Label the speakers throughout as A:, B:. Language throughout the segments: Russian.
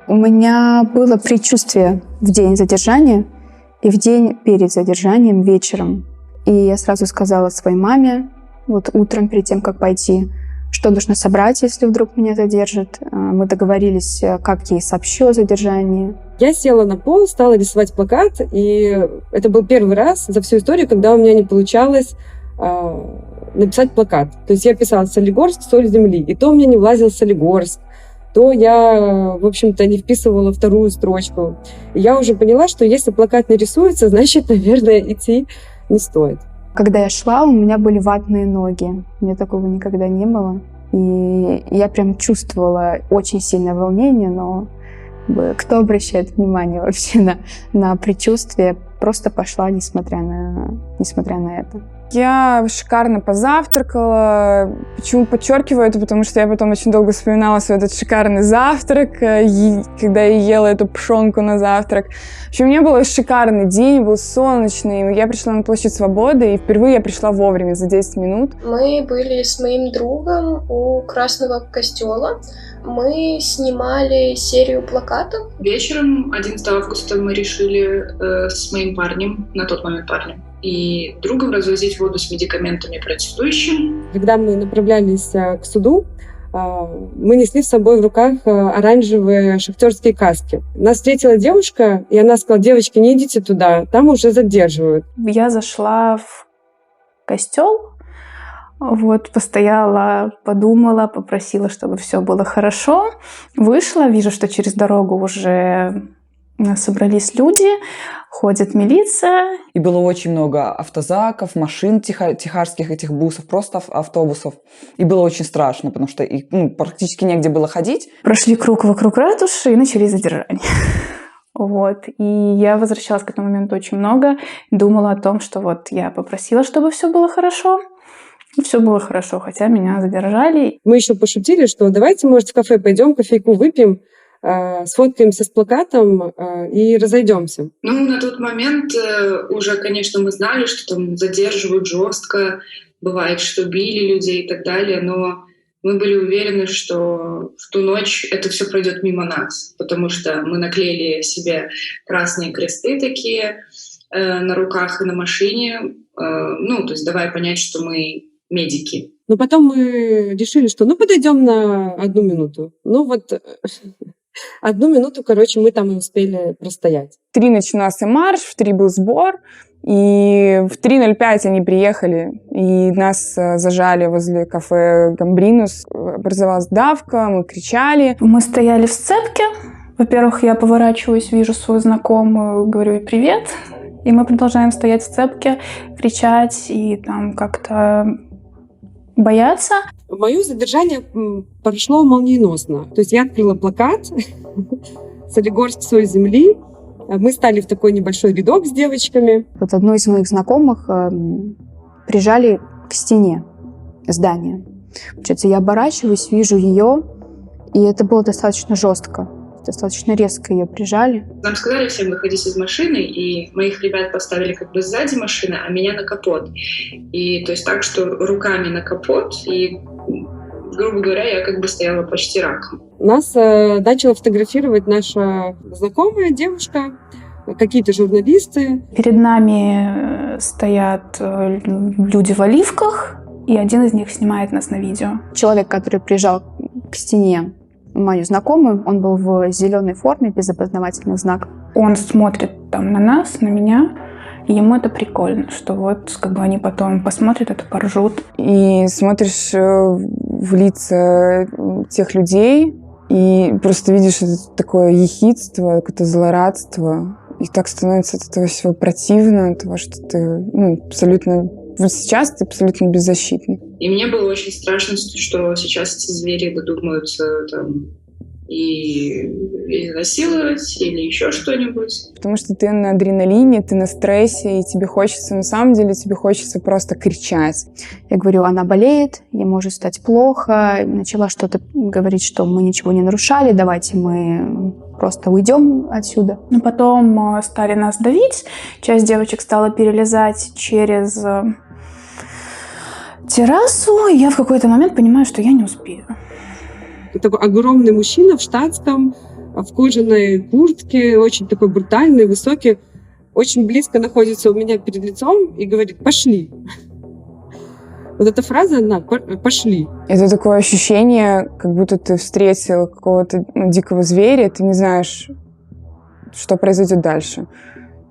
A: У меня было предчувствие в день задержания и в день перед задержанием вечером. И я сразу сказала своей маме, вот утром перед тем, как пойти, что нужно собрать, если вдруг меня задержат. Мы договорились, как ей сообщу о задержании.
B: Я села на пол, стала рисовать плакат, и это был первый раз за всю историю, когда у меня не получалось написать плакат. То есть я писала «Солигорск, соль земли», и то у меня не влазил «Солигорск», то я, в общем-то, не вписывала вторую строчку. И я уже поняла, что если плакат не рисуется, значит, наверное, идти не стоит.
A: Когда я шла, у меня были ватные ноги. У меня такого никогда не было. И я прям чувствовала очень сильное волнение, но кто обращает внимание вообще на предчувствие? Просто пошла, несмотря на это.
C: Я шикарно позавтракала. Почему подчеркиваю это? Потому что я потом очень долго вспоминала свой этот шикарный завтрак, когда я ела эту пшенку на завтрак. В общем, у меня был шикарный день, был солнечный. Я пришла на Площадь Свободы, и впервые я пришла вовремя, за 10 минут.
D: Мы были с моим другом у Красного костела. Мы снимали серию плакатов.
E: Вечером 11 августа мы решили с моим парнем, на тот момент парнем, и другом развозить воду с медикаментами протестующим.
B: Когда мы направлялись к суду, мы несли с собой в руках оранжевые шахтерские каски. Нас встретила девушка, и она сказала: девочки, не идите туда, там уже задерживают.
A: Я зашла в костел, постояла, подумала, попросила, чтобы все было хорошо. Вышла, вижу, что через дорогу уже собрались люди, ходит милиция.
F: И было очень много автозаков, машин техасских, этих бусов, просто автобусов. И было очень страшно, потому что практически негде было ходить.
A: Прошли круг вокруг ратуши и начали задержание. И я возвращалась к этому моменту очень много. Думала о том, что я попросила, чтобы все было хорошо. И все было хорошо, хотя меня задержали.
B: Мы еще пошутили, что давайте, может, в кафе пойдем, кофейку выпьем, сфоткаемся с плакатом и разойдемся.
E: На тот момент уже, конечно, мы знали, что там задерживают жестко, бывает, что били людей и так далее, но мы были уверены, что в ту ночь это все пройдет мимо нас, потому что мы наклеили себе красные кресты такие на руках и на машине, то есть давая понять, что мы медики.
B: Но потом мы решили, что подойдем на 1 минуту. 1 минуту, мы там и успели простоять.
C: В 3 начинался марш, в 3 был сбор, и в 3:05 они приехали, и нас зажали возле кафе «Гамбринус». Образовалась давка, мы кричали.
A: Мы стояли в сцепке. Во-первых, я поворачиваюсь, вижу свою знакомую, говорю ей привет. И мы продолжаем стоять в сцепке, кричать и там как-то бояться.
B: Мое задержание прошло молниеносно. То есть я открыла плакат «Солигорск, соль земли». Мы стали в такой небольшой рядок с девочками.
A: Вот одну из моих знакомых прижали к стене здания. Получается, я оборачиваюсь, вижу ее, и это было достаточно жестко. Достаточно резко ее прижали.
E: Нам сказали всем выходить из машины, и моих ребят поставили как бы сзади машины, а меня на капот. И то есть так, что руками на капот, и, грубо говоря, я как бы стояла почти раком.
B: Нас начала фотографировать наша знакомая девушка, какие-то журналисты.
G: Перед нами стоят люди в оливках, и один из них снимает нас на видео.
A: Человек, который прижал к стене мою знакомую, он был в зеленой форме, без опознавательных знаков.
G: Он смотрит там на нас, на меня, и ему это прикольно, что вот как бы они потом посмотрят это, поржут.
C: И смотришь в лица тех людей, и просто видишь это такое ехидство, какое-то злорадство. И так становится от этого всего противно, от того, что ты абсолютно... Вот сейчас ты абсолютно беззащитный.
E: И мне было очень страшно, что сейчас эти звери додумаются там и насиловать или еще что-нибудь.
C: Потому что ты на адреналине, ты на стрессе, и тебе хочется, на самом деле, тебе хочется просто кричать.
A: Я говорю, она болеет, ей может стать плохо. Начала что-то говорить, что мы ничего не нарушали, давайте мы просто уйдем отсюда.
G: Но потом стали нас давить, часть девочек стала перелезать через террасу, и я в какой-то момент понимаю, что я не успею.
B: Такой огромный мужчина в штатском, в кожаной куртке, очень такой брутальный, высокий, очень близко находится у меня перед лицом и говорит: «Пошли». Вот эта фраза, она «пошли».
C: Это такое ощущение, как будто ты встретил какого-то дикого зверя, и ты не знаешь, что произойдет дальше.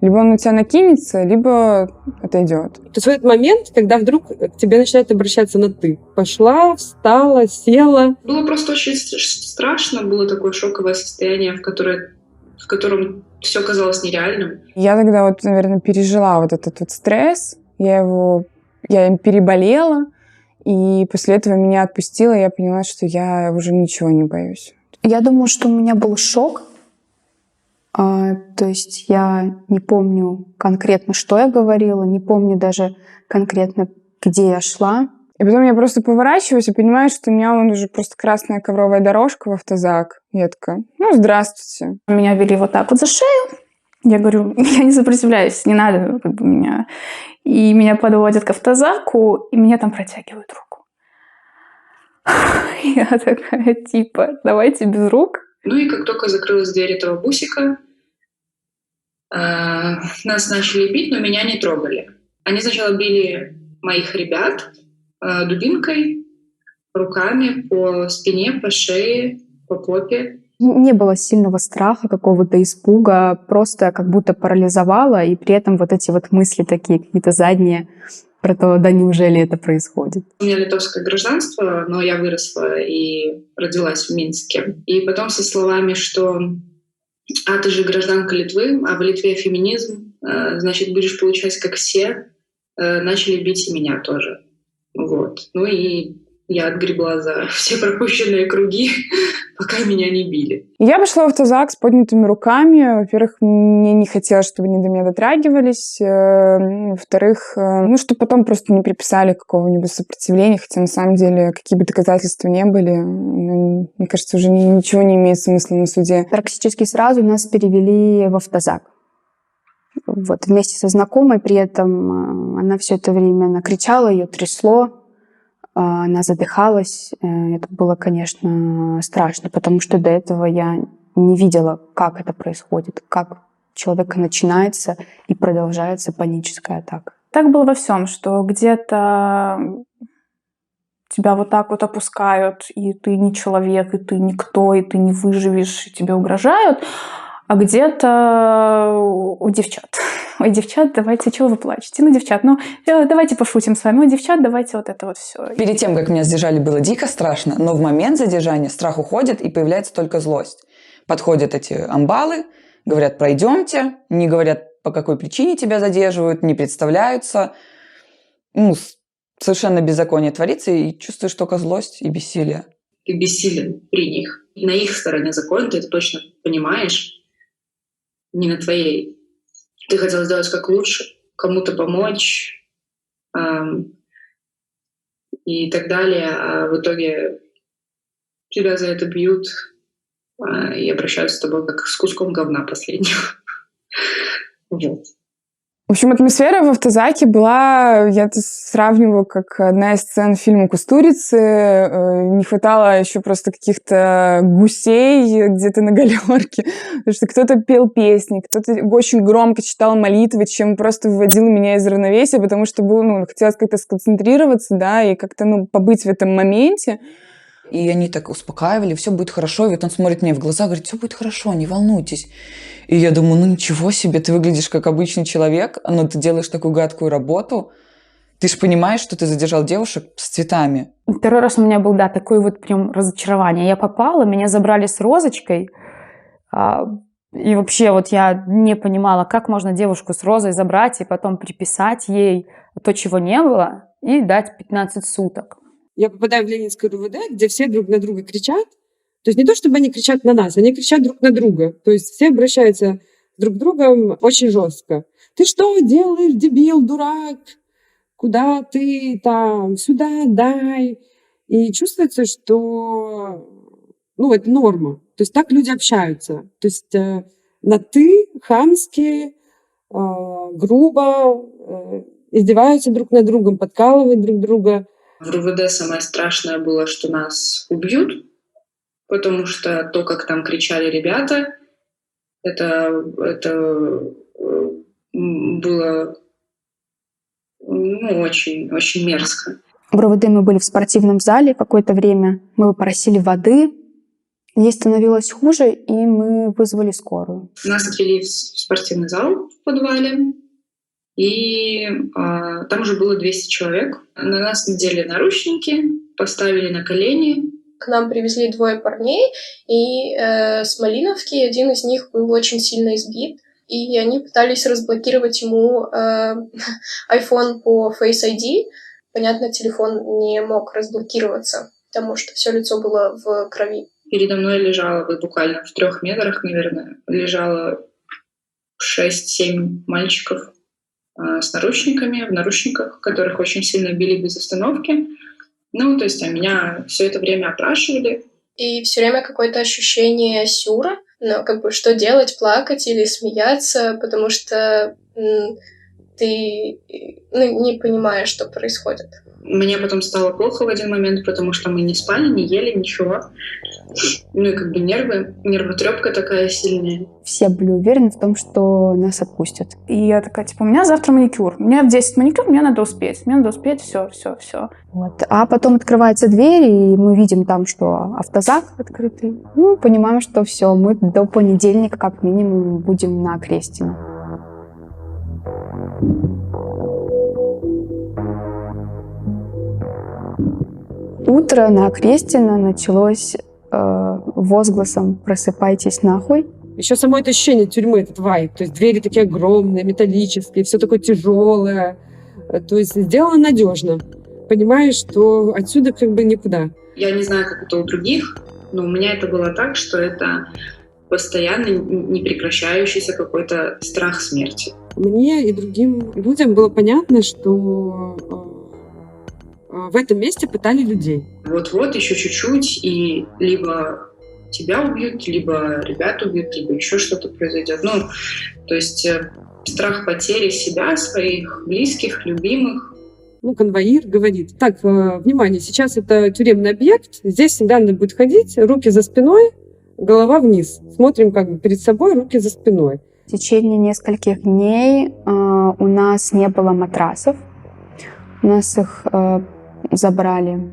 C: Либо он на тебя накинется, либо отойдет.
B: То есть в этот момент, когда вдруг к тебе начинают обращаться на «ты». Пошла, встала, села.
E: Было просто очень страшно, было такое шоковое состояние, в котором все казалось нереальным.
C: Я тогда вот, наверное, пережила вот этот вот стресс, я им переболела, и после этого меня отпустило, и я поняла, что я уже ничего не боюсь.
A: Я думаю, что у меня был шок. То есть я не помню конкретно, что я говорила, не помню даже конкретно, где я шла.
C: И потом я просто поворачиваюсь и понимаю, что у меня вон уже просто красная ковровая дорожка в автозак. Я такая: здравствуйте.
G: Меня вели вот так вот за шею. Я говорю: я не сопротивляюсь, не надо как бы меня. И меня подводят к автозаку, и мне там протягивают руку. Я такая, типа, давайте без рук.
E: Ну и как только закрылась дверь этого бусика, нас начали бить, но меня не трогали. Они сначала били моих ребят дубинкой, руками по спине, по шее, по попе.
A: Не было сильного страха, какого-то испуга, просто как будто парализовало, и при этом вот эти вот мысли такие какие-то задние про то, да неужели это происходит.
E: У меня литовское гражданство, но я выросла и родилась в Минске. И потом со словами, что ты же гражданка Литвы, а в Литве феминизм, значит, будешь получать как все, начали бить и меня тоже. Вот. Ну и я отгребла за все пропущенные круги, пока меня не били.
C: Я пошла в автозак с поднятыми руками. Во-первых, мне не хотелось, чтобы они до меня дотрагивались. Во-вторых, чтобы потом просто не приписали какого-нибудь сопротивления, хотя на самом деле какие бы доказательства не были, мне кажется, уже ничего не имеет смысла на суде.
A: Практически сразу нас перевели в автозак. Вот, вместе со знакомой, при этом она все это время накричала, ее трясло. Она задыхалась. Это было, конечно, страшно, потому что до этого я не видела, как это происходит, как у человека начинается и продолжается паническая атака.
G: Так было во всем, что где-то тебя вот так вот опускают, и ты не человек, и ты никто, и ты не выживешь, и тебе угрожают, а где-то у девчат. Ой, девчат, давайте, чего вы плачете? Девчат, давайте пошутим с вами. Ой, девчат, давайте вот это вот все.
F: Перед тем, как меня задержали, было дико страшно, но в момент задержания страх уходит и появляется только злость. Подходят эти амбалы, говорят: пройдемте, не говорят, по какой причине тебя задерживают, не представляются. совершенно беззаконие творится, и чувствуешь только злость и бессилие.
E: Ты бессилен при них. На их стороне закон, ты это точно понимаешь, не на твоей. Ты хотел сделать как лучше, кому-то помочь и так далее, а в итоге тебя за это бьют и обращаются с тобой как с куском говна последнего. Вот.
C: В общем, атмосфера в автозаке была, я это сравниваю, как одна из сцен фильма «Кустурицы». Не хватало еще просто каких-то гусей где-то на галерке, потому что кто-то пел песни, кто-то очень громко читал молитвы, чем просто выводил меня из равновесия, потому что было, хотелось как-то сконцентрироваться, да, и как-то, побыть в этом моменте.
F: И они так успокаивали, все будет хорошо. И вот он смотрит мне в глаза, говорит, все будет хорошо, не волнуйтесь. И я думаю, ничего себе, ты выглядишь как обычный человек, но ты делаешь такую гадкую работу. Ты же понимаешь, что ты задержал девушек с цветами.
G: Второй раз у меня был, такой вот прям разочарование. Я попала, меня забрали с розочкой. И вообще я не понимала, как можно девушку с розой забрать и потом приписать ей то, чего не было, и дать 15 суток.
B: Я попадаю в Ленинское РУВД, где все друг на друга кричат. То есть не то, чтобы они кричат на нас, они кричат друг на друга. То есть все обращаются друг к другу очень жестко. Ты что делаешь, дебил, дурак? Куда ты там? Сюда дай. И чувствуется, что это норма. То есть так люди общаются. То есть на «ты» хамски, грубо издеваются друг над другом, подкалывают друг друга.
E: В РУВД самое страшное было, что нас убьют, потому что то, как там кричали ребята, это было очень, очень мерзко.
A: В РУВД мы были в спортивном зале какое-то время, мы попросили воды, ей становилось хуже, и мы вызвали скорую.
E: Нас отвели в спортивный зал в подвале, и там уже было 200 человек. На нас надели наручники, поставили на колени.
D: К нам привезли 2 парней, и с Малиновки один из них был очень сильно избит, и они пытались разблокировать ему iPhone по Face ID. Понятно, телефон не мог разблокироваться, потому что все лицо было в крови.
E: Передо мной лежало, буквально в 3 метрах, наверное, лежало 6-7 мальчиков с наручниками, в наручниках, которых очень сильно били без остановки. То есть меня все это время опрашивали.
D: И все время какое-то ощущение сюра, что делать, плакать или смеяться, потому что ты не понимаешь, что происходит.
E: Мне потом стало плохо в один момент, потому что мы не спали, не ели, ничего. Нервотрепка такая сильная.
A: Все были уверены в том, что нас отпустят.
G: И я такая, у меня завтра маникюр. У меня в 10 маникюр, мне надо успеть, все.
A: Вот. А потом открывается дверь, и мы видим там, что автозак открытый. Понимаем, что все, мы до понедельника как минимум будем на Крестина. Утро на Крестина началось возгласом «Просыпайтесь нахуй».
B: Еще само это ощущение тюрьмы, этот вайб. То есть двери такие огромные, металлические, все такое тяжелое. То есть сделано надежно. Понимаешь, что отсюда никуда.
E: Я не знаю, как это у других, но у меня это было так, что это постоянно непрекращающийся какой-то страх смерти.
B: Мне и другим людям было понятно, что в этом месте пытали людей.
E: Вот-вот, еще чуть-чуть, и либо тебя убьют, либо ребят убьют, либо еще что-то произойдет. То есть страх потери себя, своих близких, любимых.
B: Конвоир говорит: так, внимание, сейчас это тюремный объект, здесь всегда надо будет ходить, руки за спиной, голова вниз. Смотрим перед собой, руки за спиной.
A: В течение нескольких дней у нас не было матрасов. У нас их забрали,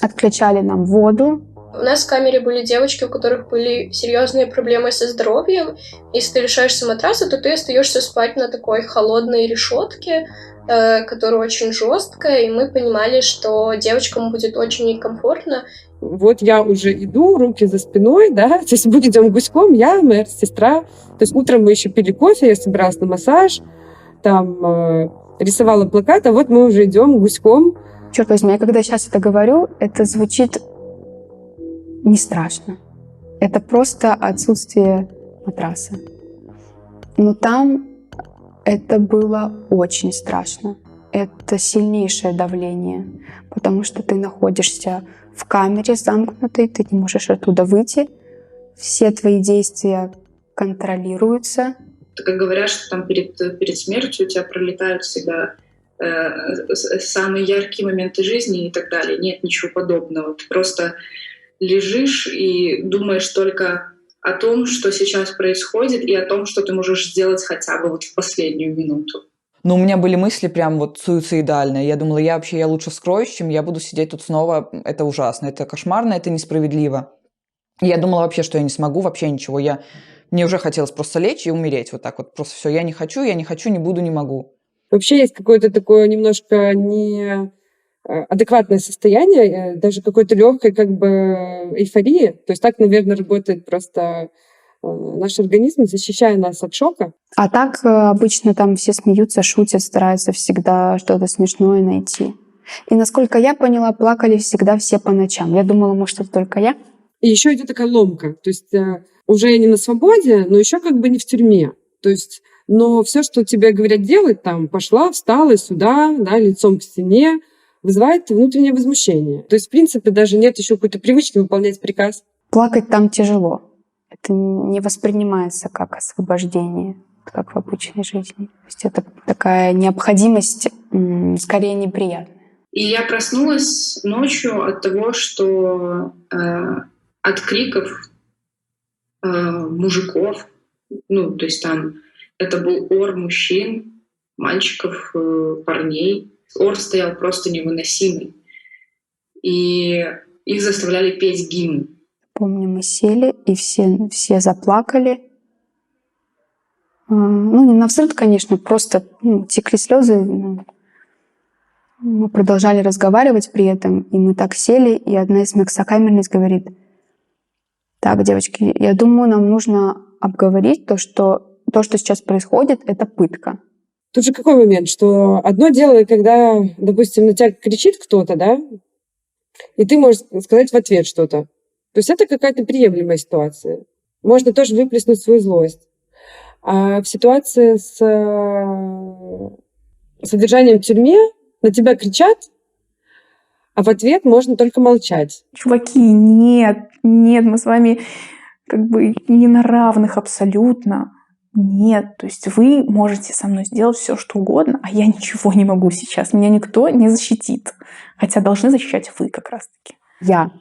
A: отключали нам воду.
D: У нас в камере были девочки, у которых были серьезные проблемы со здоровьем. Если ты лишаешься матраса, то ты остаешься спать на такой холодной решетке, которая очень жесткая, и мы понимали, что девочкам будет очень некомфортно.
B: Вот я уже иду, руки за спиной, да, то есть мы идем гуськом, я, моя сестра. То есть утром мы еще пили кофе, я собиралась на массаж, там рисовала плакат, а вот мы уже идем гуськом.
A: Черт возьми, я когда сейчас это говорю, это звучит не страшно. Это просто отсутствие матраса. Но там это было очень страшно. Это сильнейшее давление, потому что ты находишься в камере замкнутой, ты не можешь оттуда выйти. Все твои действия контролируются.
E: Как говорят, что там перед смертью у тебя пролетают всегда самые яркие моменты жизни и так далее. Нет ничего подобного. Ты просто лежишь и думаешь только о том, что сейчас происходит, и о том, что ты можешь сделать хотя бы вот в последнюю минуту.
F: Но у меня были мысли прям вот суицидальные. Я думала, я лучше вскроюсь, чем я буду сидеть тут снова. Это ужасно, это кошмарно, это несправедливо. Я думала вообще, что я не смогу вообще ничего. Мне уже хотелось просто лечь и умереть вот так вот. Просто все, я не хочу, не буду, не могу.
B: Вообще есть какое-то такое немножко неадекватное состояние, даже какой-то легкой как бы эйфории. То есть так, наверное, работает просто наш организм, защищая нас от шока.
A: А так обычно там все смеются, шутят, стараются всегда что-то смешное найти. И насколько я поняла, плакали всегда все по ночам. Я думала, может, это только я.
B: И еще идет такая ломка. То есть уже не на свободе, но еще как бы не в тюрьме. То есть, но все, что тебе говорят делать, там, пошла, встала сюда, да, лицом к стене, вызывает внутреннее возмущение. То есть, в принципе, даже нет еще какой-то привычки выполнять приказ.
A: Плакать там тяжело. Это не воспринимается как освобождение, как в обычной жизни. То есть это такая необходимость, скорее неприятная.
E: И я проснулась ночью от того, что от криков мужиков, то есть там это был ор мужчин, мальчиков, парней. Ор стоял просто невыносимый. И их заставляли петь гимн.
A: Помню, мы сели, и все заплакали. Не навзрыд, конечно, просто текли слезы. Мы продолжали разговаривать при этом, и мы так сели, и одна из моих сокамерниц говорит: так, девочки, я думаю, нам нужно обговорить то, что сейчас происходит, это пытка.
B: Тут же какой момент, что одно дело, когда, допустим, на тебя кричит кто-то, да, и ты можешь сказать в ответ что-то. То есть это какая-то приемлемая ситуация. Можно тоже выплеснуть свою злость. А в ситуации с содержанием в тюрьме на тебя кричат, а в ответ можно только молчать.
G: Чуваки, нет, мы с вами как бы не на равных абсолютно. Нет, то есть вы можете со мной сделать все, что угодно, а я ничего не могу сейчас. Меня никто не защитит. Хотя должны защищать вы как раз-таки.
A: Я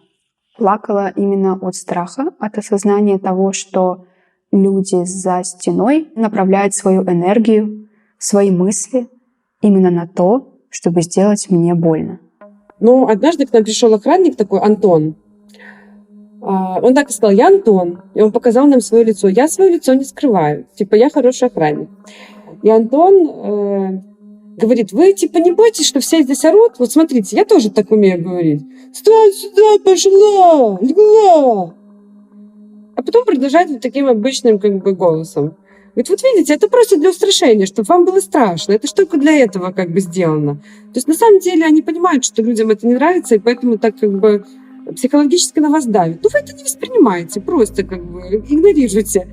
A: плакала именно от страха, от осознания того, что люди за стеной направляют свою энергию, свои мысли именно на то, чтобы сделать мне больно.
B: Но однажды к нам пришел охранник такой, Антон. Он так и сказал: я Антон. И он показал нам свое лицо. Я свое лицо не скрываю. Я хороший охранник. И Антон говорит: вы не бойтесь, что все здесь орут? Вот смотрите, я тоже так умею говорить. Стой сюда, пошла, легла. А потом продолжает вот таким обычным голосом. Говорит: вот видите, это просто для устрашения, чтобы вам было страшно. Это ж только для этого сделано. То есть на самом деле они понимают, что людям это не нравится, и поэтому так психологически на вас давит. Вы это не воспринимаете, просто игнорируйте.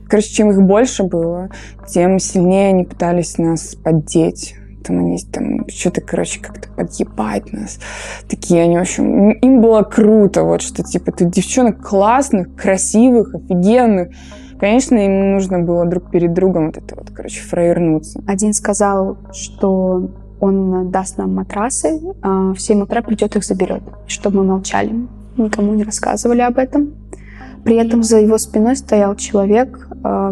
C: Короче, чем их больше было, тем сильнее они пытались нас поддеть. Они что-то, как-то подъебать нас. Такие они, в общем, им было круто, вот что, тут девчонок классных, красивых, офигенных. Конечно, им нужно было друг перед другом фраернуться.
A: Один сказал, что он даст нам матрасы, а в 7 утра придет их заберет. Чтобы мы молчали, никому не рассказывали об этом. При этом за его спиной стоял человек,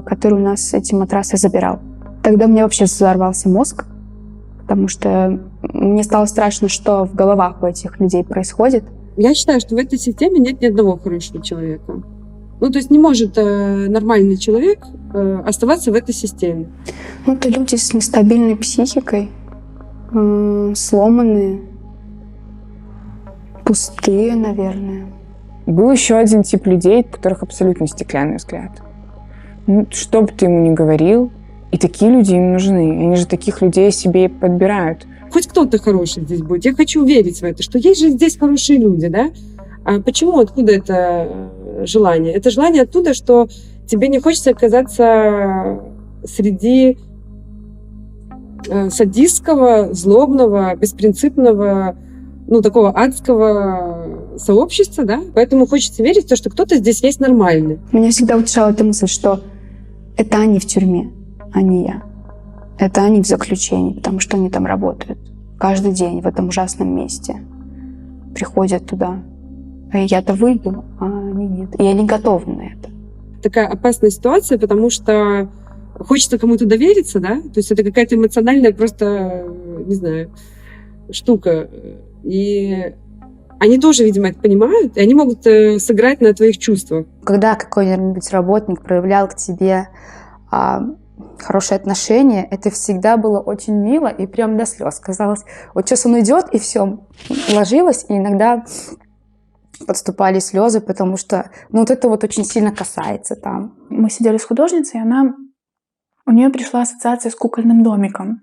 A: который у нас эти матрасы забирал. Тогда у меня вообще взорвался мозг, потому что мне стало страшно, что в головах у этих людей происходит.
B: Я считаю, что в этой системе нет ни одного хорошего человека. То есть не может нормальный человек оставаться в этой системе.
A: Это люди с нестабильной психикой, сломанные, пустые, наверное.
C: Был еще один тип людей, у которых абсолютно стеклянный взгляд. Что бы ты ему ни говорил, и И такие люди им нужны. Они же таких людей себе и подбирают.
B: Хоть кто-то хороший здесь будет. Я хочу верить в это, что есть же здесь хорошие люди, да? А почему, откуда это желание? Это желание оттуда, что тебе не хочется оказаться среди садистского, злобного, беспринципного, такого адского сообщества, да? Поэтому хочется верить в то, что кто-то здесь есть нормальный.
A: Меня всегда утешала эта мысль, что это они в тюрьме, а не я. Это они в заключении, потому что они там работают. Каждый день в этом ужасном месте. Приходят туда. А я-то выйду, а они нет. И они готовы на это.
B: Такая опасная ситуация, потому что хочется кому-то довериться, да? То есть это какая-то эмоциональная просто, не знаю, штука. И они тоже, видимо, это понимают, и они могут сыграть на твоих чувствах.
H: Когда какой-нибудь работник проявлял к тебе хорошее отношение, это всегда было очень мило и прям до слез. Казалось, вот сейчас он уйдет, и все, ложилось, и иногда подступали слезы, потому что вот это вот очень сильно касается там.
G: Мы сидели с художницей, и у нее пришла ассоциация с кукольным домиком.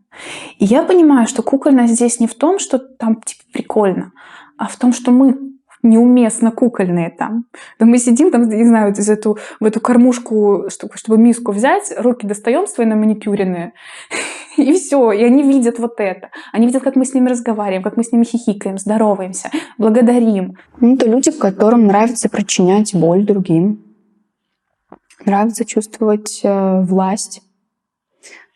G: И я понимаю, что кукольность здесь не в том, что там типа прикольно, а в том, что мы неуместно кукольные там. Да мы сидим там, не знаю, в эту кормушку, чтобы миску взять, руки достаем свои наманикюренные, и все, и они видят вот это. Они видят, как мы с ними разговариваем, как мы с ними хихикаем, здороваемся, благодарим.
A: Это люди, которым нравится причинять боль другим. Нравится чувствовать власть.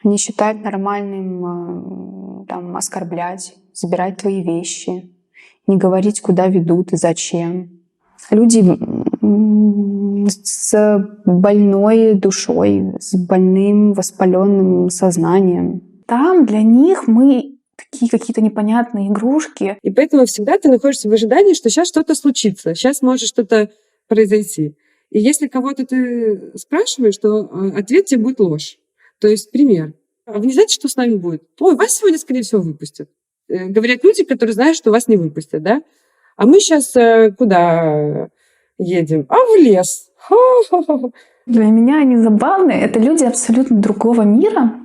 A: Они считают нормальным оскорблять, забирать твои вещи, не говорить, куда ведут и зачем. Люди с больной душой, с больным воспаленным сознанием.
G: Там для них мы такие какие-то непонятные игрушки.
B: И поэтому всегда ты находишься в ожидании, что сейчас что-то случится, сейчас может что-то произойти. И если кого-то ты спрашиваешь, то ответ тебе будет ложь. То есть, пример. А вы не знаете, что с нами будет? Ой, вас сегодня, скорее всего, выпустят. Говорят люди, которые знают, что вас не выпустят, да? А мы сейчас куда едем? А в лес. Ха-ха-ха.
G: Для меня они забавные. Это люди абсолютно другого мира,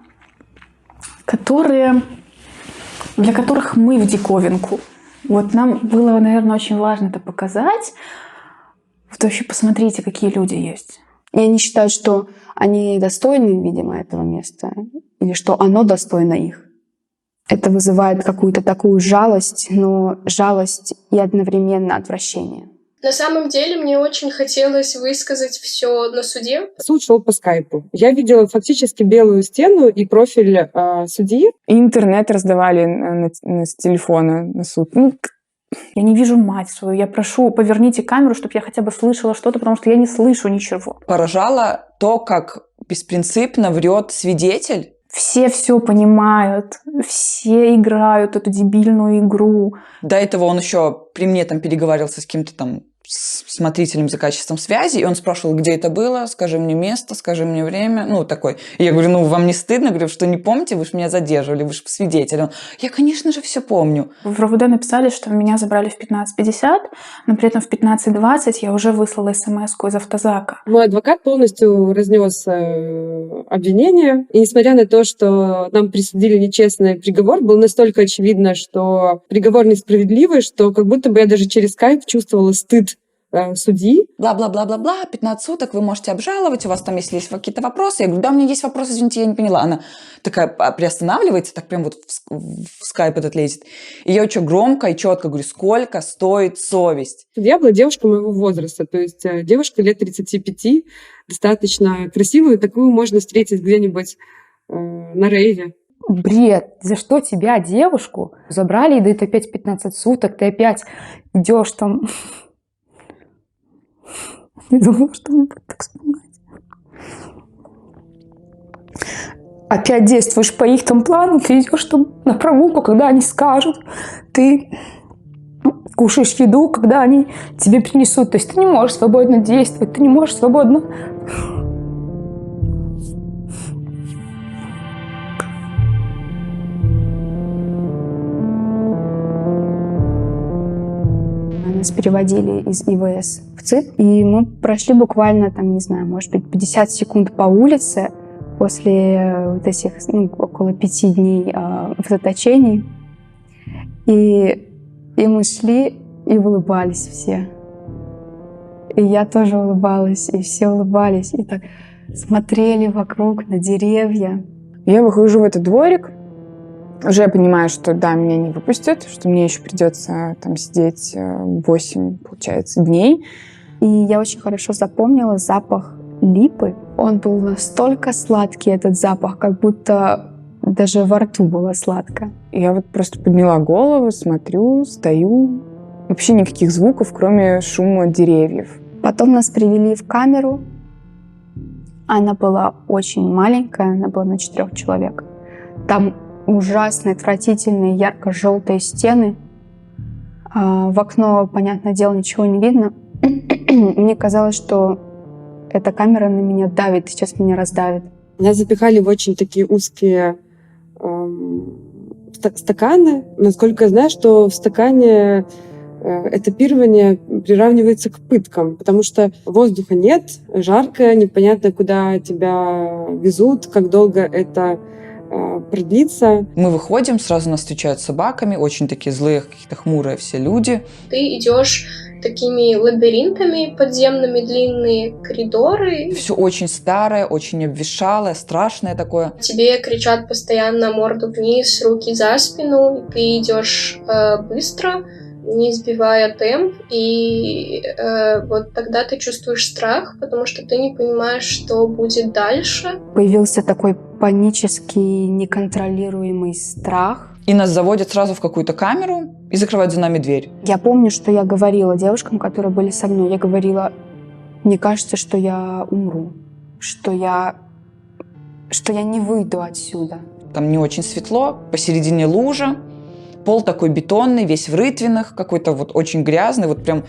G: для которых мы в диковинку. Вот нам было, наверное, очень важно это показать. Вот вообще посмотрите, какие люди есть.
A: И они считают, что они достойны, видимо, этого места, или что оно достойно их. Это вызывает какую-то такую жалость, но жалость и одновременно отвращение.
D: На самом деле, мне очень хотелось высказать все на суде.
B: Суд шел по скайпу. Я видела фактически белую стену и профиль судьи.
C: И интернет раздавали с телефона на суд.
G: Я не вижу мать свою. Я прошу, поверните камеру, чтобы я хотя бы слышала что-то, потому что я не слышу ничего.
F: Поражало то, как беспринципно врет свидетель.
G: Все понимают, все играют эту дебильную игру.
F: До этого он еще при мне там переговаривался с каким-то там смотрителем за качеством связи, и он спрашивал, где это было, скажи мне место, скажи мне время, такой. И я говорю, вам не стыдно? Говорю, что не помните, вы же меня задерживали, вы же свидетель. Он, я, конечно же, все помню.
G: В РОВД написали, что меня забрали в 15:50, но при этом в 15:20 я уже выслала смс-ку из автозака.
B: Мой адвокат полностью разнес обвинение, и несмотря на то, что нам присудили нечестный приговор, было настолько очевидно, что приговор несправедливый, что как будто бы я даже через скайп чувствовала стыд судьи.
F: Бла-бла-бла-бла-бла, 15 суток, вы можете обжаловать, у вас там, если есть какие-то вопросы. Я говорю, да, у меня есть вопросы, извините, я не поняла. Она такая приостанавливается, так прям вот в скайп этот лезет. И я очень громко и четко говорю, сколько стоит совесть?
B: Судья была девушка моего возраста, то есть девушка лет 35, достаточно красивую, такую можно встретить где-нибудь на рейве.
H: Бред. За что тебя, девушку, забрали, и дают опять 15 суток, ты опять идешь там... Не думала, что мне будет так вспоминать. Опять действуешь по их там плану, ты идешь там на прогулку, когда они скажут. Ты кушаешь еду, когда они тебе принесут. То есть ты не можешь свободно действовать, ты не можешь свободно...
A: Нас переводили из ИВС в ЦИП, и мы прошли буквально, может быть, 50 секунд по улице. после вот этих около 5 дней в заточении. И мы шли и улыбались все. И я тоже улыбалась, и все улыбались, и так смотрели вокруг на деревья.
C: Я выхожу в этот дворик, уже понимаю, что да, меня не выпустят, что мне еще придется там сидеть 8, получается, дней.
A: И я очень хорошо запомнила запах липы. Он был настолько сладкий, этот запах, как будто даже во рту было сладко.
C: Я вот просто подняла голову, смотрю, стою. Вообще никаких звуков, кроме шума деревьев.
A: Потом нас привели в камеру. Она была очень маленькая, она была на 4 человек. Там ужасные, отвратительные, ярко-желтые стены. В окно, понятное дело, ничего не видно. Мне казалось, что эта камера на меня давит, сейчас меня раздавит.
B: Нас запихали в очень такие узкие стаканы. Насколько я знаю, что в стакане этапирование приравнивается к пыткам, потому что воздуха нет, жарко, непонятно, куда тебя везут, как долго это продлится.
F: Мы выходим, сразу нас встречают с собаками, очень такие злые, какие-то хмурые все люди.
D: Ты идешь такими лабиринтами подземными, длинные коридоры.
F: Все очень старое, очень обветшалое, страшное такое.
D: Тебе кричат постоянно морду вниз, руки за спину. Ты идешь быстро, не сбивая темп, и вот тогда ты чувствуешь страх, потому что ты не понимаешь, что будет дальше.
A: Появился такой панический, неконтролируемый страх.
F: И нас заводят сразу в какую-то камеру и закрывают за нами дверь.
A: Я помню, что я говорила девушкам, которые были со мной, я говорила, мне кажется, что я умру, что я не выйду отсюда.
F: Там не очень светло, посередине лужа, пол такой бетонный, весь в рытвинах, какой-то вот очень грязный, вот прям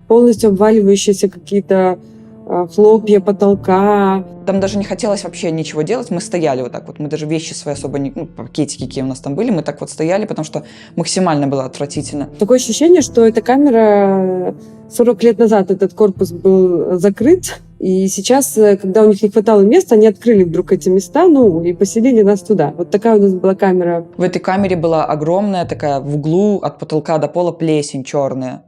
B: полностью обваливающиеся какие-то хлопья потолка.
F: Там даже не хотелось вообще ничего делать, мы стояли вот так вот, мы даже вещи свои особо не, пакетики, какие у нас там были, мы так вот стояли, потому что максимально было отвратительно.
B: Такое ощущение, что эта камера 40 лет назад, этот корпус был закрыт, и сейчас, когда у них не хватало места, они открыли вдруг эти места, и поселили нас туда. Вот такая у нас была камера.
F: В этой камере была огромная такая в углу от потолка до пола плесень черная.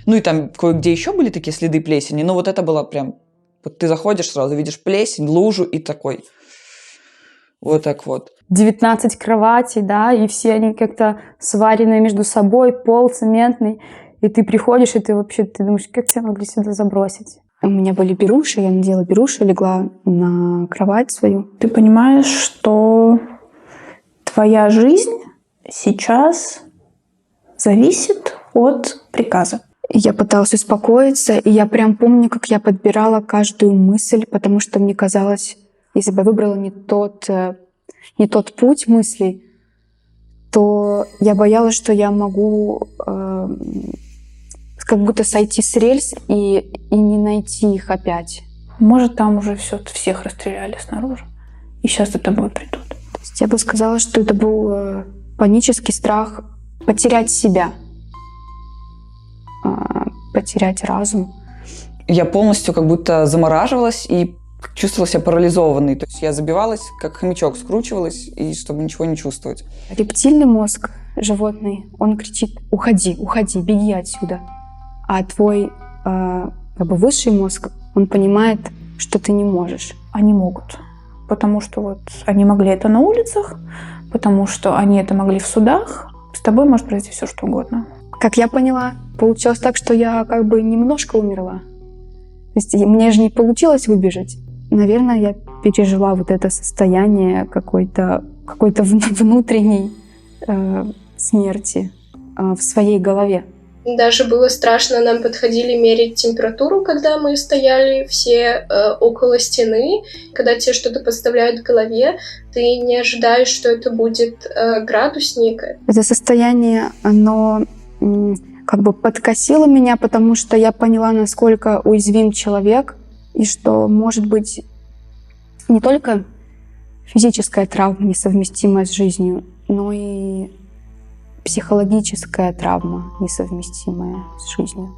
F: И там кое-где еще были такие следы плесени, но вот это было прям... Вот ты заходишь сразу, видишь плесень, лужу и такой. Вот так вот.
H: 19 кроватей, да, и все они как-то сваренные между собой, пол цементный. И ты приходишь, и ты думаешь, как тебя могли сюда забросить?
A: У меня были беруши, я надела беруши, легла на кровать свою.
G: Ты понимаешь, что твоя жизнь сейчас зависит от приказа.
A: Я пыталась успокоиться, и я прям помню, как я подбирала каждую мысль, потому что мне казалось, если бы я выбрала не тот путь мыслей, то я боялась, что я могу как будто сойти с рельс и не найти их опять.
G: Может, там уже всех расстреляли снаружи, и сейчас за тобой придут.
A: То есть я бы сказала, что это был панический страх потерять себя, потерять разум.
F: Я полностью как будто замораживалась и чувствовала себя парализованной. То есть я забивалась, как хомячок, скручивалась, и чтобы ничего не чувствовать.
A: Рептильный мозг животный, он кричит: уходи, уходи, беги отсюда. А твой высший мозг, он понимает, что ты не можешь.
G: Они могут. Потому что они могли это на улицах, потому что они это могли в судах. С тобой может произойти все, что угодно.
A: Как я поняла, получилось так, что я как бы немножко умерла. То есть мне же не получилось выбежать. Наверное, я пережила вот это состояние какой-то внутренней смерти в своей голове.
D: Даже было страшно, нам подходили мерить температуру, когда мы стояли все около стены. Когда тебе что-то подставляют в голове, ты не ожидаешь, что это будет градусник.
A: Это состояние, оно как бы подкосило меня, потому что я поняла, насколько уязвим человек, и что, может быть, не только физическая травма, несовместимая с жизнью, но и психологическая травма, несовместимая с жизнью.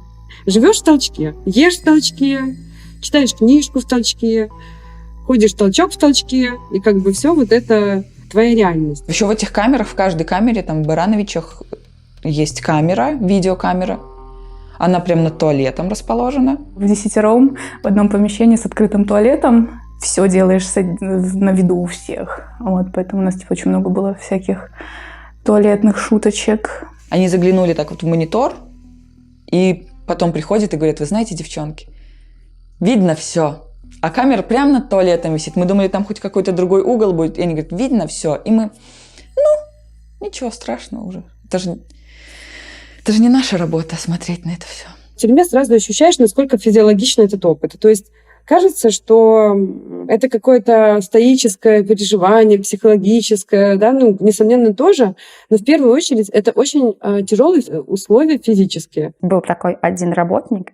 B: Живешь в толчке, ешь в толчке, читаешь книжку в толчке, ходишь толчок в толчке, и как бы все вот это твоя реальность.
F: Еще в этих камерах, в каждой камере, там в Барановичах есть камера, видеокамера. Она прям над туалетом расположена.
G: В 10-ром в одном помещении с открытым туалетом все делаешь на виду у всех. Вот, поэтому у нас типа очень много было всяких туалетных шуточек.
F: Они заглянули так вот в монитор, и потом приходят и говорят: вы знаете, девчонки, видно все. А камера прямо над туалетом висит. Мы думали, там хоть какой-то другой угол будет. И они говорят: видно все. И мы, ничего страшного уже. Это же не наша работа смотреть на это все.
B: В тюрьме сразу ощущаешь, насколько физиологично этот опыт. То есть кажется, что это какое-то стоическое переживание, психологическое, да, несомненно, тоже, но в первую очередь это очень тяжелые условия физические.
H: Был такой один работник,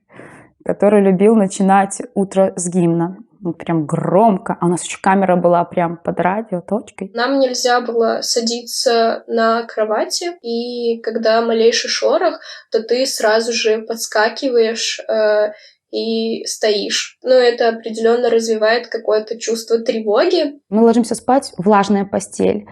H: который любил начинать утро с гимна. Прям громко. А у нас еще камера была прям под радиоточкой.
D: Нам нельзя было садиться на кровати, и когда малейший шорох, то ты сразу же подскакиваешь и стоишь. Но это определенно развивает какое-то чувство тревоги.
H: Мы ложимся спать, влажная постель.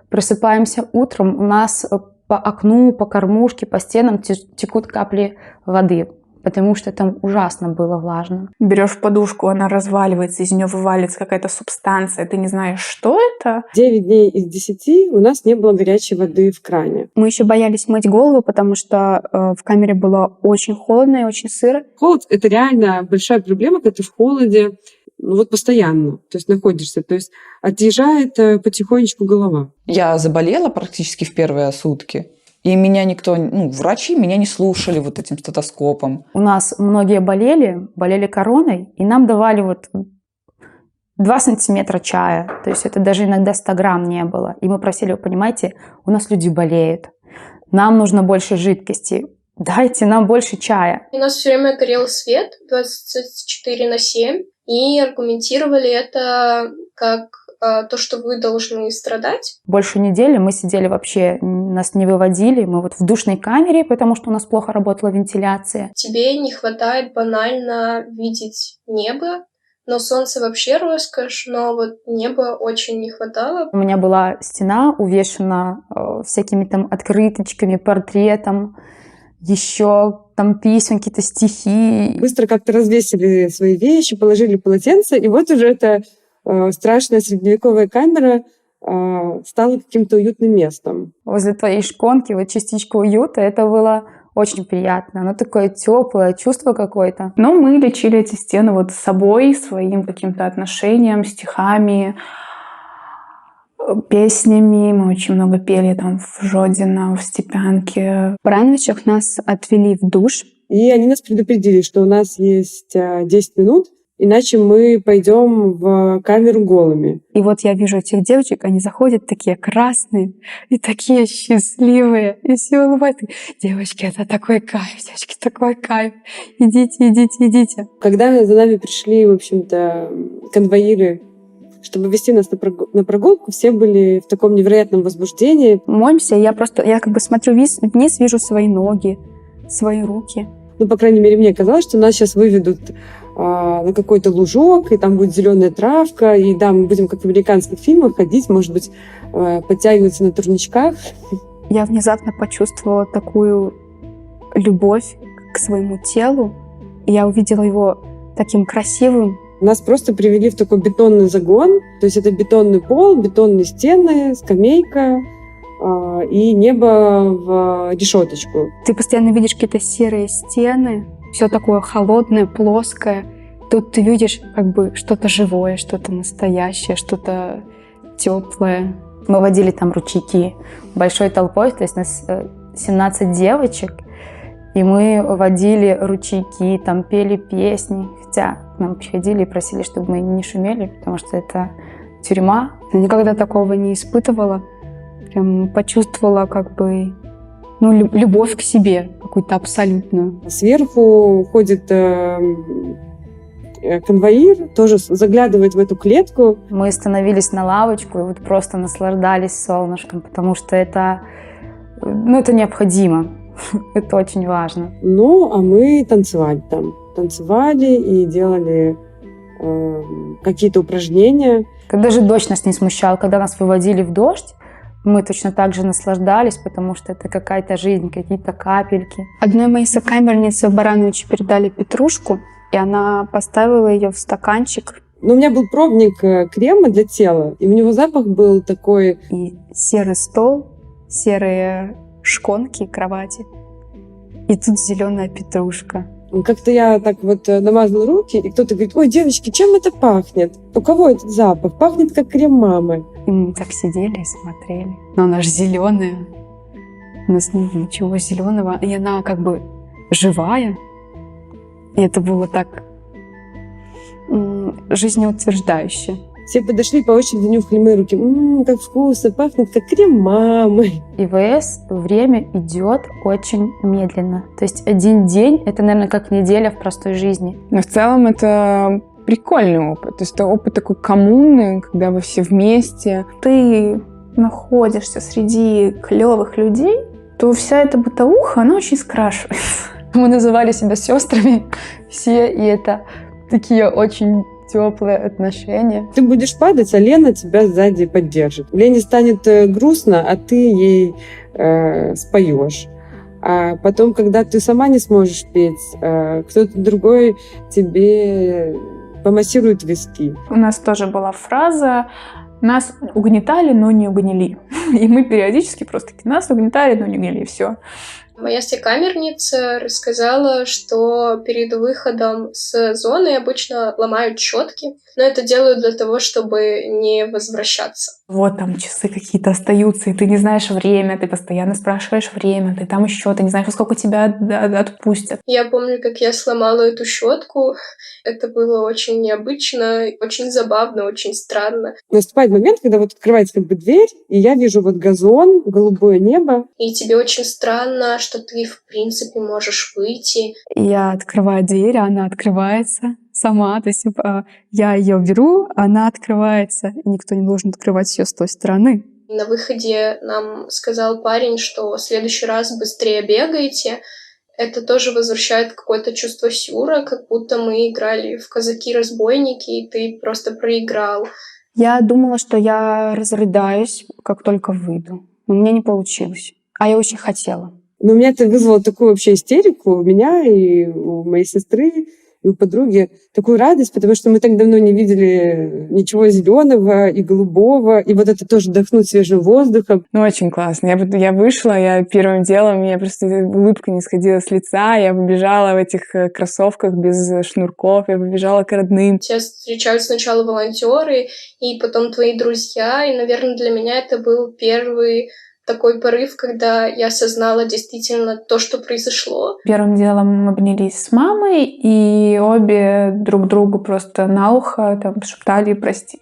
H: Просыпаемся утром, у нас по окну, по кормушке, по стенам текут капли воды, потому что там ужасно было влажно.
G: Берешь подушку, она разваливается, из нее вываливается какая-то субстанция, ты не знаешь, что это.
B: 9 дней из 10 у нас не было горячей воды в кране.
A: Мы еще боялись мыть голову, потому что в камере было очень холодно и очень сыро.
B: Холод — это реально большая проблема, когда ты в холоде постоянно, то есть находишься, то есть отъезжает потихонечку голова.
F: Я заболела практически в первые сутки. И меня никто, врачи меня не слушали вот этим стетоскопом.
H: У нас многие болели короной, и нам давали 2 сантиметра чая. То есть это даже иногда 100 грамм не было. И мы просили: вы понимаете, у нас люди болеют, нам нужно больше жидкости, дайте нам больше чая.
D: У нас все время горел свет 24/7, и аргументировали это как то, что вы должны страдать.
H: Больше недели мы сидели вообще, нас не выводили. Мы в душной камере, потому что у нас плохо работала вентиляция.
D: Тебе не хватает банально видеть небо, но солнце вообще роскошь, но неба очень не хватало.
H: У меня была стена увешана всякими там открыточками, портретом, еще там письма, какие-то стихи.
B: Быстро как-то развесили свои вещи, положили полотенце, и вот уже это страшная средневековая камера стала каким-то уютным местом.
H: Возле твоей шконки частичка уюта, это было очень приятно. Оно такое теплое, чувство какое-то.
G: Но мы лечили эти стены собой, своим каким-то отношением, стихами, песнями. Мы очень много пели там в Жодино, в Степянке.
A: В Барановичах нас отвели в душ.
B: И они нас предупредили, что у нас есть 10 минут, иначе мы пойдем в камеру голыми.
A: И я вижу этих девочек, они заходят такие красные и такие счастливые, и все улыбаются. Девочки, это такой кайф, девочки, такой кайф. Идите, идите, идите.
B: Когда за нами пришли, в общем-то, конвоиры, чтобы вести нас на прогулку, все были в таком невероятном возбуждении.
A: Моемся, я смотрю вниз, вижу свои ноги, свои руки.
B: По крайней мере, мне казалось, что нас сейчас выведут на какой-то лужок, и там будет зеленая травка, и да, мы будем, как в американских фильмах, ходить, может быть, подтягиваться на турничках.
A: Я внезапно почувствовала такую любовь к своему телу. Я увидела его таким красивым.
B: Нас просто привели в такой бетонный загон, то есть это бетонный пол, бетонные стены, скамейка и небо в решеточку.
A: Ты постоянно видишь какие-то серые стены, все такое холодное, плоское. Тут ты видишь что-то живое, что-то настоящее, что-то теплое.
H: Мы водили там ручейки большой толпой, то есть нас 17 девочек, и мы водили ручейки, там пели песни, хотя к нам приходили и просили, чтобы мы не шумели, потому что это тюрьма.
A: Я никогда такого не испытывала. Прям почувствовала любовь к себе, какую-то абсолютную.
B: Сверху ходит конвоир, тоже заглядывает в эту клетку.
H: Мы становились на лавочку и просто наслаждались солнышком, потому что это необходимо, это очень важно.
B: А мы танцевали там. Танцевали и делали какие-то упражнения.
H: Даже дождь нас не смущал. Когда нас выводили в дождь, мы точно так же наслаждались, потому что это какая-то жизнь, какие-то капельки.
A: Одной моей сокамернице в Барановиче передали петрушку, и она поставила ее в стаканчик.
B: Но у меня был пробник крема для тела, и у него запах был такой...
A: И серый стол, серые шконки кровати, и тут зеленая петрушка.
B: Как-то я так вот намазала руки, и кто-то говорит: ой, девочки, чем это пахнет? У кого этот запах? Пахнет как крем мамы.
A: И мы так сидели и смотрели. Но она же зеленая. У нас нет ничего зеленого. И она как бы живая. И это было так жизнеутверждающе.
B: Все подошли по очереди, нюхали мои руки. Как вкусно, пахнет как крем мамы.
H: ИВС время идет очень медленно. То есть один день — это, наверное, как неделя в простой жизни.
C: Но в целом это прикольный опыт. То есть это опыт такой коммуны, когда вы все вместе. Ты находишься среди клевых людей, то вся эта бытовуха, она очень скрашивается.
H: Мы называли себя сестрами все, и это такие очень теплые отношения.
B: Ты будешь падать, а Лена тебя сзади поддержит. Лене станет грустно, а ты ей споешь. А потом, когда ты сама не сможешь петь, кто-то другой тебе помассирует виски.
C: У нас тоже была фраза: нас угнетали, но не угнили. И мы периодически просто такие: нас угнетали, но не угнили, и все.
D: Моя сокамерница рассказала, что перед выходом с зоны обычно ломают щетки, но это делают для того, чтобы не возвращаться.
C: Вот там часы какие-то остаются, и ты не знаешь время, ты постоянно спрашиваешь время, ты там еще, ты не знаешь, во сколько тебя отпустят.
D: Я помню, как я сломала эту щетку. Это было очень необычно, очень забавно, очень странно.
B: Наступает момент, когда вот открывается как бы дверь, и я вижу вот газон, голубое небо.
D: И тебе очень странно, что ты, в принципе, можешь выйти.
A: Я открываю дверь, а она открывается сама. То есть я ее беру, она открывается. И никто не должен открывать ее с той стороны.
D: На выходе нам сказал парень, что в следующий раз быстрее бегайте. Это тоже возвращает какое-то чувство сюра, как будто мы играли в казаки-разбойники, и ты просто проиграл.
A: Я думала, что я разрыдаюсь, как только выйду. Но у меня не получилось. А я очень хотела.
B: Но у меня это вызвало такую вообще истерику у меня и у моей сестры, и у подруги, такую радость, потому что мы так давно не видели ничего зеленого и голубого, и вот это тоже вдохнуть свежим воздухом.
C: Ну, очень классно. Я вышла, я первым делом, я просто улыбка не сходила с лица, я побежала в этих кроссовках без шнурков, я побежала к родным.
D: Тебя встречают сначала волонтеры, и потом твои друзья, и, наверное, для меня это был первый такой порыв, когда я осознала действительно то, что произошло.
C: Первым делом мы обнялись с мамой, и обе друг другу просто на ухо там шептали «прости».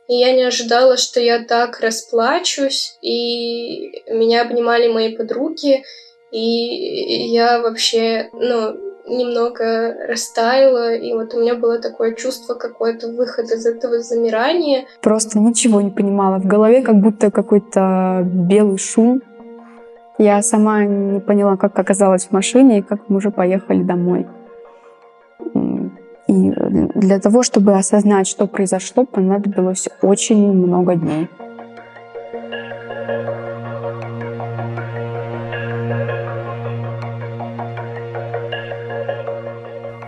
D: И я не ожидала, что я так расплачусь, и меня обнимали мои подруги, и я вообще, немного растаяла, и вот у меня было такое чувство, какой-то выход из этого замирания.
A: Просто ничего не понимала. В голове как будто какой-то белый шум. Я сама не поняла, как оказалась в машине и как мы уже поехали домой. И для того, чтобы осознать, что произошло, понадобилось очень много дней.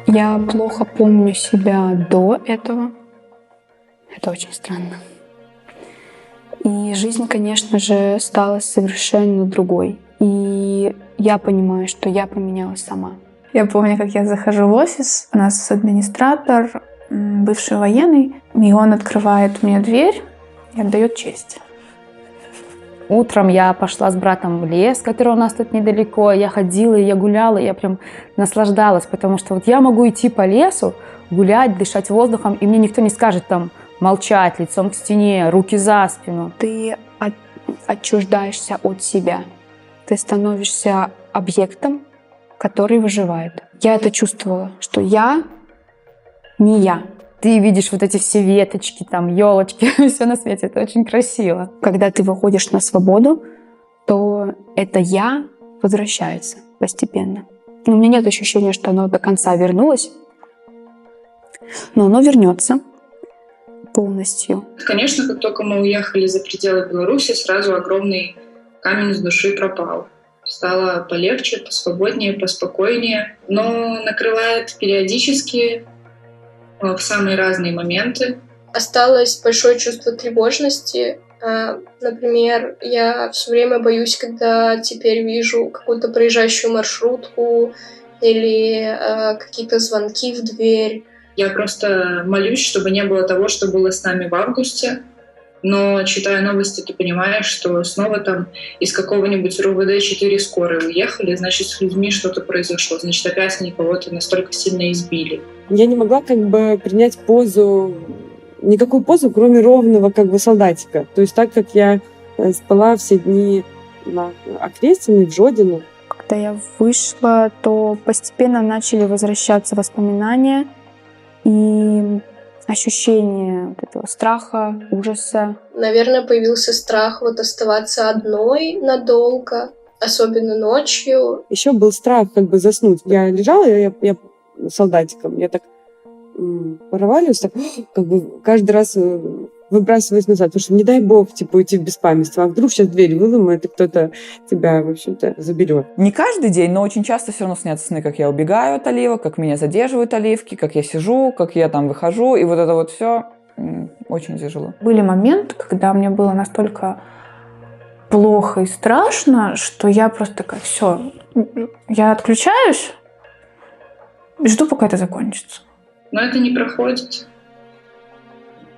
A: Я плохо помню себя до этого. Это очень странно. И жизнь, конечно же, стала совершенно другой. И я понимаю, что я поменялась сама.
C: Я помню, как я захожу в офис, у нас администратор, бывший военный, и он открывает мне дверь и отдает честь.
H: Утром я пошла с братом в лес, который у нас тут недалеко. Я ходила, я гуляла, я прям наслаждалась, потому что вот я могу идти по лесу, гулять, дышать воздухом, и мне никто не скажет там молчать, лицом к стене, руки за спину.
A: Ты отчуждаешься от себя. Ты становишься объектом, который выживает. Я это чувствовала, что я не я.
H: Ты видишь вот эти все веточки, там, елочки, все на свете. Это очень красиво.
A: Когда ты выходишь на свободу, то это «я» возвращается постепенно. Но у меня нет ощущения, что оно до конца вернулось. Но оно вернется полностью.
E: Конечно, как только мы уехали за пределы Беларуси, сразу огромный камень с души пропал. Стало полегче, посвободнее, поспокойнее, но накрывает периодически в самые разные моменты.
D: Осталось большое чувство тревожности. Например, я все время боюсь, когда теперь вижу какую-то проезжающую маршрутку или какие-то звонки в дверь.
E: Я просто молюсь, чтобы не было того, что было с нами в августе. Но, читая новости, ты понимаешь, что снова там из какого-нибудь РУВД 4 скорые уехали, значит, с людьми что-то произошло, значит, опять они кого-то настолько сильно избили.
B: Я не могла принять позу, никакую позу, кроме ровного солдатика. То есть так, как я спала все дни на Окрестиной, в Жодино.
A: Когда я вышла, то постепенно начали возвращаться воспоминания и ощущение вот этого страха, ужаса.
D: Наверное, появился страх оставаться одной надолго, особенно ночью.
B: Еще был страх заснуть. Я лежала, я солдатиком, я так проваливаюсь, так, каждый раз выбрасываюсь назад, потому что не дай бог, уйти в беспамятство, а вдруг сейчас дверь выломает, и кто-то тебя, в общем-то, заберет.
F: Не каждый день, но очень часто все равно снятся сны, как я убегаю от оливок, как меня задерживают оливки, как я сижу, как я там выхожу, и вот это вот все очень тяжело.
G: Были моменты, когда мне было настолько плохо и страшно, что я просто такая, все, я отключаюсь и жду, пока это закончится.
E: Но это не проходит.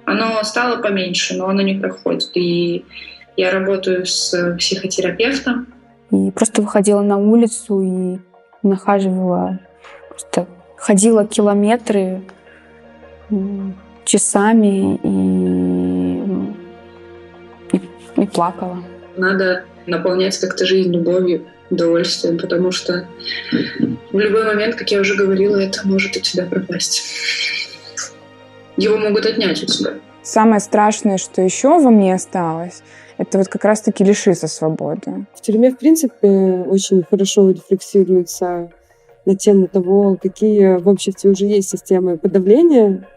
E: Оно стало поменьше, но оно не проходит. И я работаю с психотерапевтом.
A: И просто выходила на улицу и нахаживала, просто ходила километры часами и плакала.
E: Надо наполнять как-то жизнь любовью, удовольствием, потому что в любой момент, как я уже говорила, это может у тебя пропасть. Его могут отнять у тебя.
C: Самое страшное, что еще во мне осталось, это как раз-таки лишиться свободы.
B: В тюрьме, в принципе, очень хорошо рефлексируется на тему того, какие в обществе уже есть системы подавления,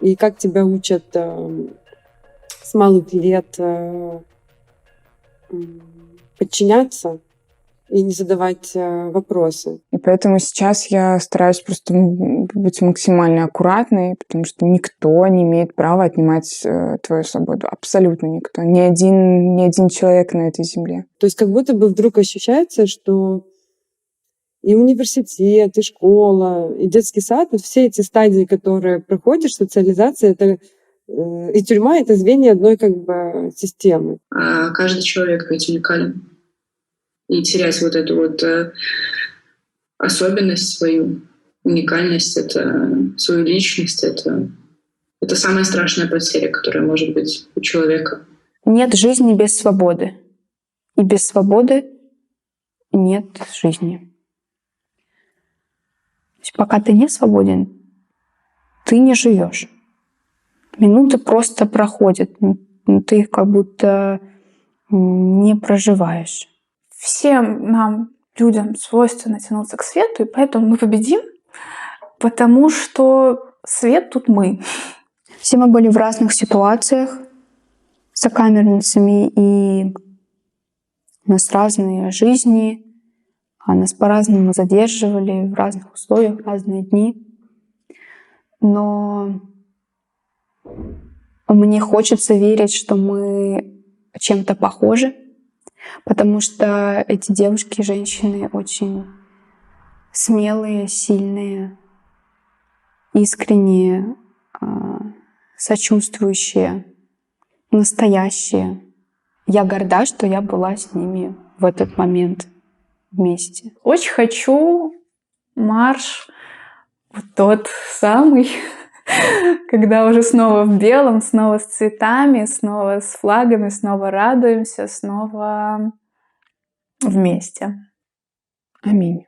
B: и как тебя учат с малых лет подчиняться и не задавать вопросы.
C: И поэтому сейчас я стараюсь просто быть максимально аккуратной, потому что никто не имеет права отнимать твою свободу. Абсолютно никто. Ни один человек на этой земле.
B: То есть как будто бы вдруг ощущается, что и университет, и школа, и детский сад, все эти стадии, которые проходишь, социализация, это и тюрьма — это звенья одной системы.
E: А каждый человек ведь уникален. И терять эту особенность свою, уникальность, свою личность, это самая страшная потеря, которая может быть у человека.
A: Нет жизни без свободы. И без свободы нет жизни. То есть пока ты не свободен, ты не живешь. Минуты просто проходят, ты их как будто не проживаешь.
G: Всем нам, людям, свойственно тянуться к свету, и поэтому мы победим, потому что свет тут мы.
A: Все мы были в разных ситуациях с сокамерницами, и у нас разные жизни, а нас по-разному задерживали в разных условиях, в разные дни. Но мне хочется верить, что мы чем-то похожи, потому что эти девушки, женщины очень смелые, сильные, искренние, сочувствующие, настоящие. Я горда, что я была с ними в этот момент вместе.
G: Очень хочу марш, вот тот самый, когда уже снова в белом, снова с цветами, снова с флагами, снова радуемся, снова вместе.
C: Аминь.